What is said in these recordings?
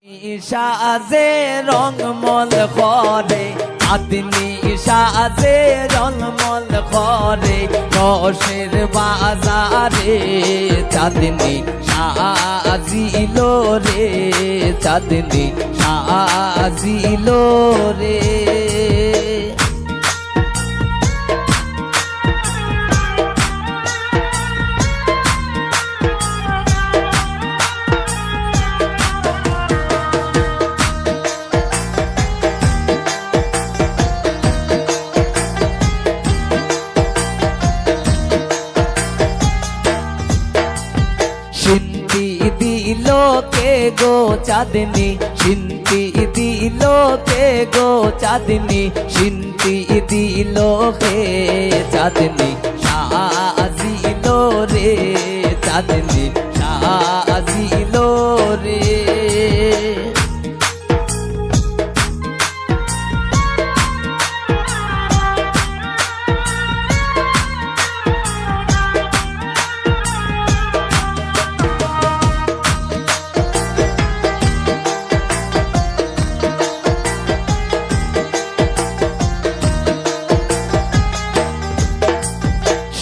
সাজে রংমল করে আদনি সাজে রংমল করে রসের বাজারে চাঁদনি সাজিল রে চাঁদনি সাজিল রে শিন্তি দিল কে গো চাঁদনি শিন্তি দিল কে গো চাঁদনি শিন্তি দিল কে চাঁদনি সাজিল রে চাঁদনি সাজিল রে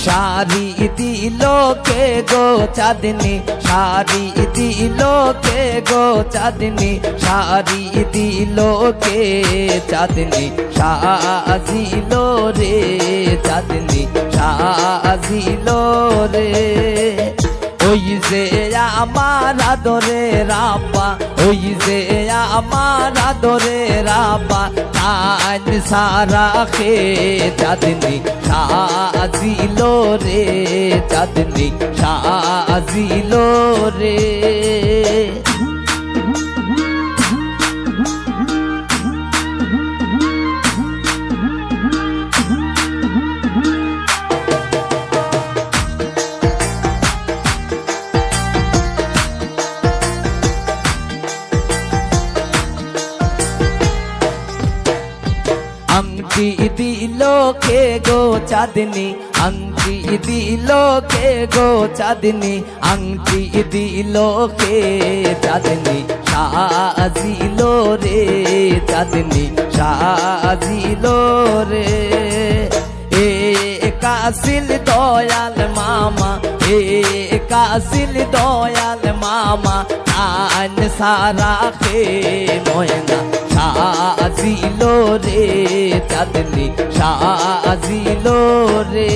শাড়ি দিল কে গো চাঁদনি শাড়ি দিল কে গো চাঁদনি শাড়ি দিল কে চাঁদনি সাজিল রে চাঁদনি সাজিল রে ওই যে আমার আদরে রাব্বা ওই যে আমার আদরে রাব্বা কান সারা খে চাঁদনি সাজিল রে চাঁদনি সাজিল রে আংটি দিল কে গো চাঁদনি আংটি দিল কে গো চাঁদনি আংটি দিল কে চাঁদনি সাজিল রে চাঁদনি সাজিল রে এ কাসিল দয়াল মামা এ কাসিল দয়াল মামা কান সারা খে ময়না সাজিল রে চাঁদনি সাজিল রে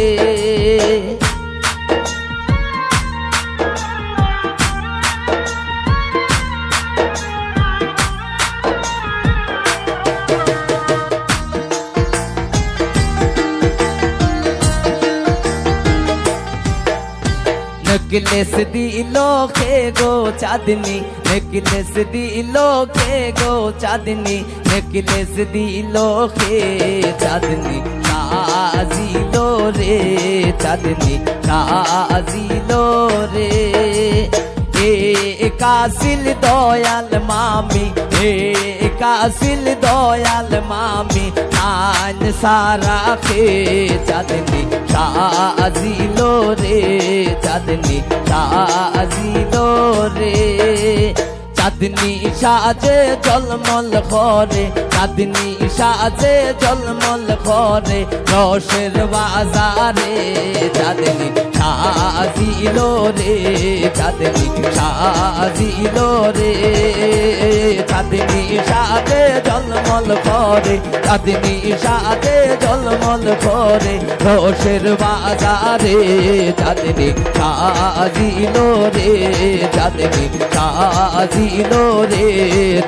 नेकलेस दिलो के गो चाँदनी नेकलेस दिलो के गो चाँदनी नेकलेस दिलो के चाँदनी साजिलो रे चाँदनी साजिलो रे कासिल दयाल मामी कासिल दयाल मामी कान सारा खे चाँदनी साजिल रे चाँदनी साजिल रे চাঁদনি সাজে জলমল করে চাঁদনি সাজে জলমল করে রসের বাজারে চাঁদনি সাজিল রে চাঁদনি সাজিল রে চাঁদনি সাজে জলমল করে চাঁদনি সাজে জলমল করে রসের বাজারে চাঁদনি সাজিল রে চাঁদনি সাজিল রে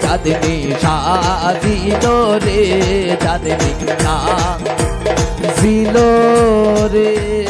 চাঁদনি সাজিল রে চাঁদনি সাজিল রে।